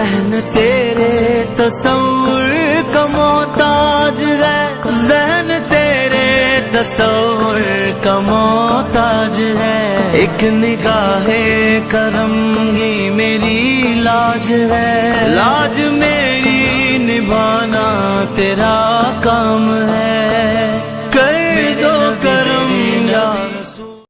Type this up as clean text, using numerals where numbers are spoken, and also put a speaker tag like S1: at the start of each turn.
S1: ज़हन तेरे तसव्वुर का मोहताज है, ज़हन तेरे तसव्वुर का मोहताज है। एक निगाहे करम ही मेरी लाज है, लाज मेरी निभाना तेरा काम है।